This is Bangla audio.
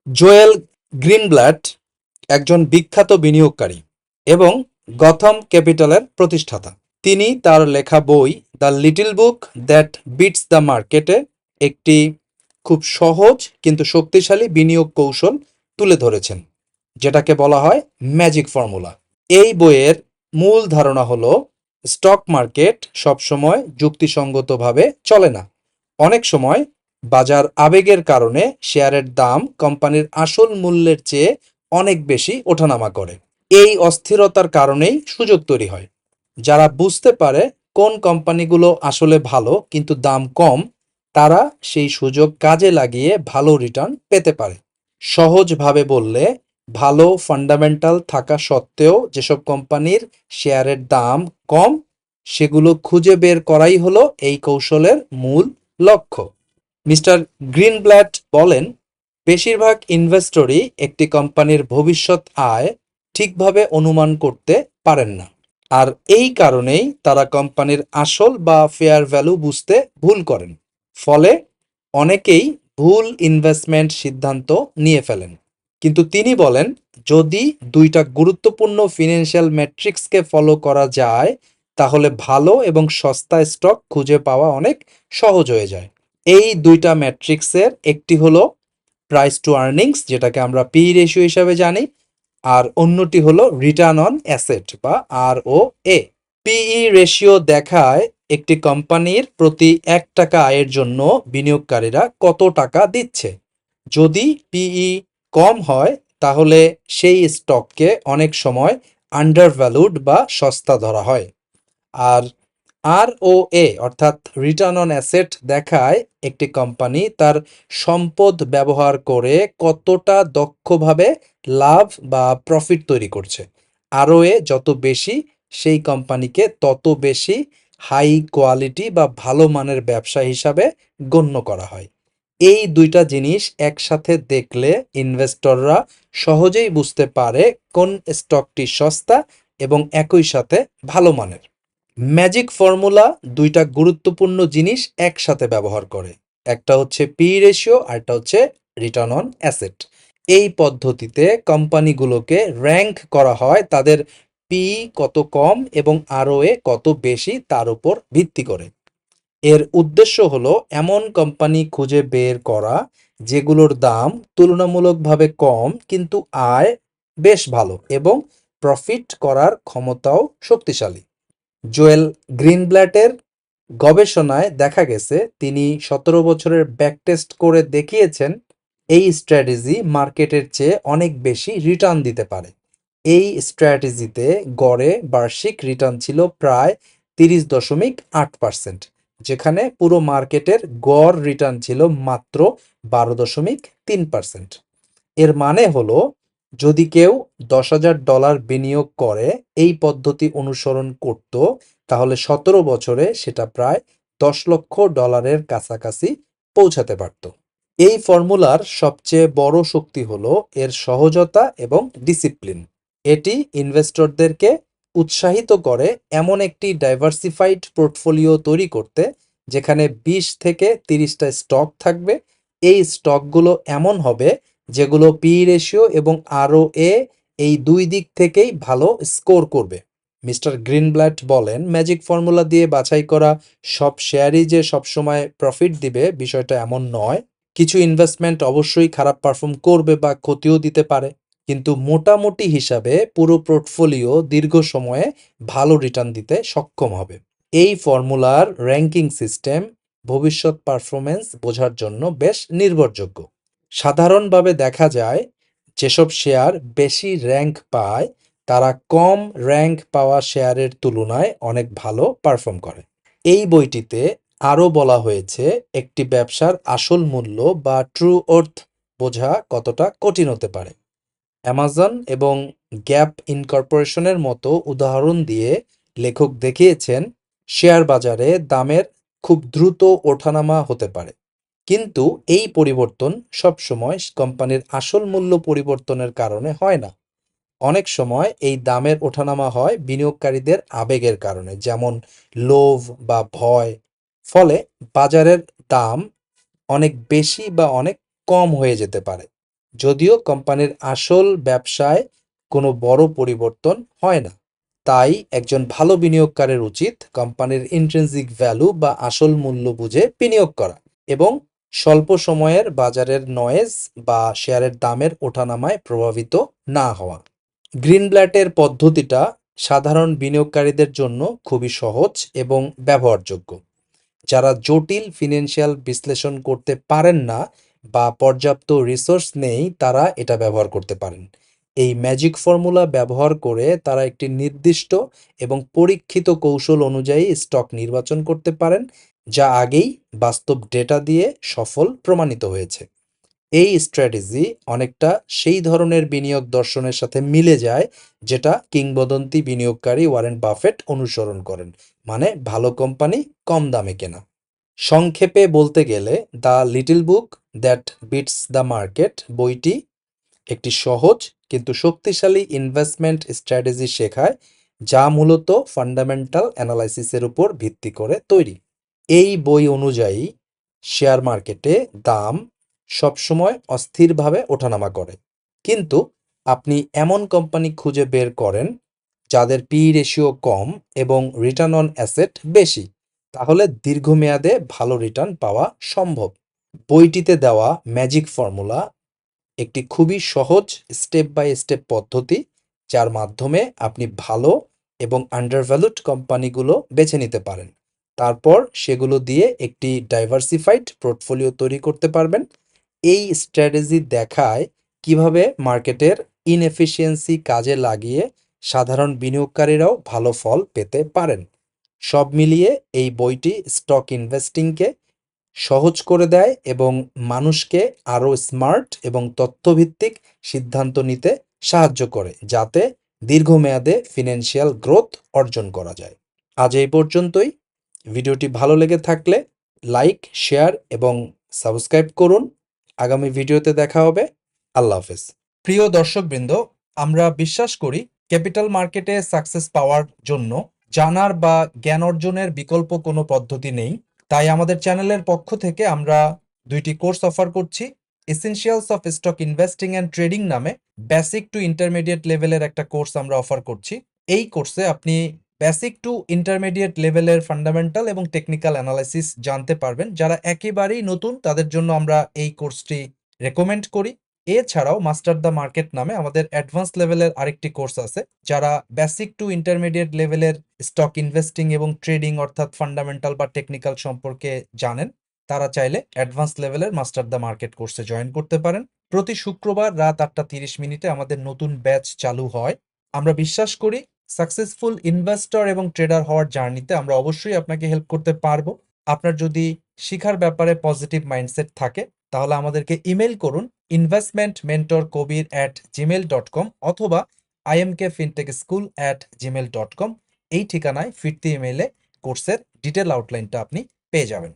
জোয়েল গ্রিনব্লাট একজন বিখ্যাত বিনিয়োগকারী এবং গথম ক্যাপিটালের প্রতিষ্ঠাতা। তিনি তার লেখা বই the little book that beats the মার্কেটে একটি খুব সহজ কিন্তু শক্তিশালী বিনিয়োগ কৌশল তুলে ধরেছেন, যেটাকে বলা হয় ম্যাজিক ফর্মুলা। এই বইয়ের মূল ধারণা হলো স্টক মার্কেট সবসময় যুক্তিসঙ্গতভাবে চলে না। অনেক সময় বাজার আবেগের কারণে শেয়ারের দাম কোম্পানির আসল মূল্যের চেয়ে অনেক বেশি ওঠানামা করে। এই অস্থিরতার কারণেই সুযোগ তৈরি হয়। যারা বুঝতে পারে কোন কোম্পানিগুলো আসলে ভালো কিন্তু দাম কম, তারা সেই সুযোগ কাজে লাগিয়ে ভালো রিটার্ন পেতে পারে। সহজভাবে বললে, ভালো ফান্ডামেন্টাল থাকা সত্ত্বেও যেসব কোম্পানির শেয়ারের দাম কম, সেগুলো খুঁজে বের করাই হলো এই কৌশলের মূল লক্ষ্য। মিস্টার গ্রিনব্লাট বলেন, বেশিরভাগ ইনভেস্টরই একটি কোম্পানির ভবিষ্যৎ আয় ঠিকভাবে অনুমান করতে পারেন না, আর এই কারণেই তারা কোম্পানির আসল বা ফেয়ার ভ্যালু বুঝতে ভুল করেন। ফলে অনেকেই ভুল ইনভেস্টমেন্ট সিদ্ধান্ত নিয়ে ফেলেন। কিন্তু তিনি বলেন, যদি দুইটা গুরুত্বপূর্ণ ফিনান্সিয়াল ম্যাট্রিক্সকে ফলো করা যায়, তাহলে ভালো এবং সস্তা স্টক খুঁজে পাওয়া অনেক সহজ হয়ে যায়। এই দুইটা ম্যাট্রিক্সের একটি হলো প্রাইস টু আর্নিংস, যেটাকে আমরা পি রেশিও হিসাবে জানি, আর অন্যটি হলো রিটার্ন অন অ্যাসেট বা ROA। পিই রেশিও দেখায় একটি কোম্পানির প্রতি $1 আয়ের জন্য বিনিয়োগকারীরা কত টাকা দিচ্ছে। যদি পিই কম হয়, তাহলে সেই স্টককে অনেক সময় আন্ডারভ্যালুড বা সস্তা ধরা হয়। আর ROA অর্থাৎ রিটার্ন অন অ্যাসেট দেখায় একটি কোম্পানি তার সম্পদ ব্যবহার করে কতটা দক্ষভাবে লাভ বা প্রফিট তৈরি করছে। ROA যত বেশি, সেই কোম্পানিকে তত বেশি হাই কোয়ালিটি বা ভালো মানের ব্যবসা হিসাবে গণ্য করা হয়। এই দুইটা জিনিস একসাথে দেখলে ইনভেস্টররা সহজেই বুঝতে পারে কোন স্টকটি সস্তা এবং একই সাথে ভালো মানের। ম্যাজিক ফর্মুলা দুইটা গুরুত্বপূর্ণ জিনিস একসাথে ব্যবহার করে। একটা হচ্ছে পি রেশিও, আর একটা হচ্ছে রিটার্ন অন অ্যাসেট। এই পদ্ধতিতে কোম্পানিগুলোকে র্যাঙ্ক করা হয় তাদের পি কত কম এবং ROA কত বেশি তার উপর ভিত্তি করে। এর উদ্দেশ্য হলো এমন কোম্পানি খুঁজে বের করা যেগুলোর দাম তুলনামূলকভাবে কম কিন্তু আয় বেশ ভালো এবং প্রফিট করার ক্ষমতাও শক্তিশালী। জোয়েল গ্রিনব্ল্যাটের গবেষণায় দেখা গেছে, তিনি 17 বছরের ব্যাকটেস্ট করে দেখিয়েছেন এই স্ট্র্যাটেজি মার্কেটের চেয়ে অনেক বেশি রিটার্ন দিতে পারে। এই স্ট্র্যাটেজিতে গড়ে বার্ষিক রিটার্ন ছিল প্রায় 30.8%, যেখানে পুরো মার্কেটের গড় রিটার্ন ছিল মাত্র 12.3%। এর মানে হলো, যদি কেউ $10,000 বিনিয়োগ করে এই পদ্ধতি অনুসরণ করত, তাহলে 17 বছরে সেটা প্রায় $10 লক্ষ কাছাকাছি পৌঁছাতে পারত। এই ফর্মুলার সবচেয়ে বড় শক্তি হলো এর সহজতা এবং ডিসিপ্লিন। এটি ইনভেস্টরদেরকে উৎসাহিত করে এমন একটি ডাইভার্সিফাইড পোর্টফোলিও তৈরি করতে, যেখানে 20 থেকে 30টা স্টক থাকবে। এই স্টকগুলো এমন হবে যেগুলো পি রেশিও এবং ROA এই দুই দিক থেকেই ভালো স্কোর করবে। মিস্টার গ্রিনব্লাট বলেন, ম্যাজিক ফর্মুলা দিয়ে বাছাই করা সব শেয়ারই যে সবসময় প্রফিট দিবে, বিষয়টা এমন নয়। কিছু ইনভেস্টমেন্ট অবশ্যই খারাপ পারফর্ম করবে বা ক্ষতিও দিতে পারে, কিন্তু মোটামুটি হিসাবে পুরো পোর্টফোলিও দীর্ঘ সময়ে ভালো রিটার্ন দিতে সক্ষম হবে। এই ফর্মুলার র্যাঙ্কিং সিস্টেম ভবিষ্যৎ পারফরমেন্স বোঝার জন্য বেশ নির্ভরযোগ্য। সাধারণভাবে দেখা যায়, যেসব শেয়ার বেশি র্যাঙ্ক পায় তারা কম র্যাঙ্ক পাওয়া শেয়ারের তুলনায় অনেক ভালো পারফর্ম করে। এই বইটিতে আরও বলা হয়েছে একটি ব্যবসার আসল মূল্য বা ট্রু অর্থ বোঝা কতটা কঠিন হতে পারে। অ্যামাজন এবং গ্যাপ ইনকর্পোরেশনের মতো উদাহরণ দিয়ে লেখক দেখিয়েছেন, শেয়ার বাজারে দামের খুব দ্রুত ওঠানামা হতে পারে, কিন্তু এই পরিবর্তন সবসময় কোম্পানির আসল মূল্য পরিবর্তনের কারণে হয় না। অনেক সময় এই দামের ওঠানামা হয় বিনিয়োগকারীদের আবেগের কারণে, যেমন লোভ বা ভয়। ফলে বাজারের দাম অনেক বেশি বা অনেক কম হয়ে যেতে পারে। যদিও কোম্পানির আসল ব্যবসায় কোনো বড় পরিবর্তন হয় না। তাই একজন ভালো বিনিয়োগকারীর উচিত কোম্পানির ইন্ট্রিনসিক ভ্যালু বা আসল মূল্য বুঝে বিনিয়োগ করা এবং স্বল্প সময়ের বাজারের নয়েজ বা শেয়ারের দামের ওঠানামায় প্রভাবিত না হওয়া। গ্রিনব্ল্যাটের পদ্ধতিটা সাধারণ বিনিয়োগকারীদের জন্য খুবই সহজ এবং ব্যবহারযোগ্য। যারা জটিল ফিনান্সিয়াল বিশ্লেষণ করতে পারেন না বা পর্যাপ্ত রিসোর্স নেই, তারা এটা ব্যবহার করতে পারেন। এই ম্যাজিক ফর্মুলা ব্যবহার করে তারা একটি নির্দিষ্ট এবং পরীক্ষিত কৌশল অনুযায়ী স্টক নির্বাচন করতে পারেন, যা আগেই বাস্তব ডেটা দিয়ে সফল প্রমাণিত হয়েছে। এই স্ট্র্যাটেজি অনেকটা সেই ধরনের বিনিয়োগ দর্শনের সাথে মিলে যায় যেটা কিংবদন্তি বিনিয়োগকারী ওয়ারেন বাফেট অনুসরণ করেন, মানে ভালো কোম্পানি কম দামে কেনা। সংক্ষেপে বলতে গেলে the little book that beats the market বইটি একটি সহজ কিন্তু শক্তিশালী ইনভেস্টমেন্ট স্ট্র্যাটেজি শেখায়, যা মূলত ফান্ডামেন্টাল অ্যানালাইসিসের উপর ভিত্তি করে তৈরি। এই বই অনুযায়ী শেয়ার মার্কেটে দাম সবসময় অস্থিরভাবে ওঠানামা করে, কিন্তু আপনি এমন কোম্পানি খুঁজে বের করেন যাদের পি রেশিও কম এবং রিটার্ন অন অ্যাসেট বেশি, তাহলে দীর্ঘমেয়াদে ভালো রিটার্ন পাওয়া সম্ভব। বইটিতে দেওয়া ম্যাজিক ফর্মুলা একটি খুবই সহজ স্টেপ বাই স্টেপ পদ্ধতি, যার মাধ্যমে আপনি ভালো এবং আন্ডারভ্যালুড কোম্পানিগুলো বেছে নিতে পারেন। তারপর সেগুলো দিয়ে একটি ডাইভার্সিফাইড পোর্টফোলিও তৈরি করতে পারবেন। এই স্ট্র্যাটেজি দেখায় কিভাবে মার্কেটের ইনএফিসিয়েন্সি কাজে লাগিয়ে সাধারণ বিনিয়োগকারীরাও ভালো ফল পেতে পারেন। সব মিলিয়ে এই বইটি স্টক ইনভেস্টিংকে সহজ করে দেয় এবং মানুষকে আরও স্মার্ট এবং তথ্যভিত্তিক সিদ্ধান্ত নিতে সাহায্য করে, যাতে দীর্ঘমেয়াদে ফিনান্সিয়াল গ্রোথ অর্জন করা যায়। আজ এই পর্যন্তই। ভিডিওটি ভালো লেগে থাকলে লাইক, শেয়ার এবং সাবস্ক্রাইব করুন। আগামী ভিডিওতে দেখা হবে। আল্লাহ হাফেজ। প্রিয় দর্শকবৃন্দ, আমরা বিশ্বাস করি ক্যাপিটাল মার্কেটে সাকসেস পাওয়ার জন্য জানার বা জ্ঞান অর্জনের বিকল্প কোনো পদ্ধতি নেই। তাই আমাদের চ্যানেলের পক্ষ থেকে আমরা 2টি কোর্স অফার করছি। Essentials of stock investing and trading নামে বেসিক টু ইন্টারমিডিয়েট লেভেলের একটা কোর্স আমরা অফার করছি। এই কোর্সে আপনি বেসিক টু ইন্টারমিডিয়েট লেভেলের ফান্ডামেন্টাল এবং টেকনিক্যাল অ্যানালাইসিস জানতে পারবেন। যারা একেবারেই নতুন তাদের জন্য আমরা এই কোর্সটি রেকমেন্ড করি। এছাড়াও মাস্টার দ্য মার্কেট নামে আমাদের অ্যাডভান্স লেভেলের আরেকটি কোর্স আছে। যারা বেসিক টু ইন্টারমিডিয়েট লেভেলের স্টক ইনভেস্টিং এবং ট্রেডিং অর্থাৎ ফান্ডামেন্টাল বা টেকনিক্যাল সম্পর্কে জানেন, তারা চাইলে অ্যাডভান্স লেভেলের মাস্টার দ্য মার্কেট কোর্সে জয়েন করতে পারেন। প্রতি শুক্রবার রাত 8:30 আমাদের নতুন ব্যাচ চালু হয়। আমরা বিশ্বাস করি সাকসেসফুল ইনভেস্টর এবং ট্রেডার হওয়ার জার্নিতে আমরা অবশ্যই আপনাকে হেল্প করতে পারবো। আপনার যদি শিখার ব্যাপারে পজিটিভ মাইন্ডসেট থাকে, তাহলে আমাদেরকে ইমেল করুন investmentmentorkobir@gmail.com অথবা imkfintechschool@gmail.com। এই ঠিকানায় ফিরতি ইমেইলে কোর্সের ডিটেল আউটলাইনটা আপনি পেয়ে যাবেন।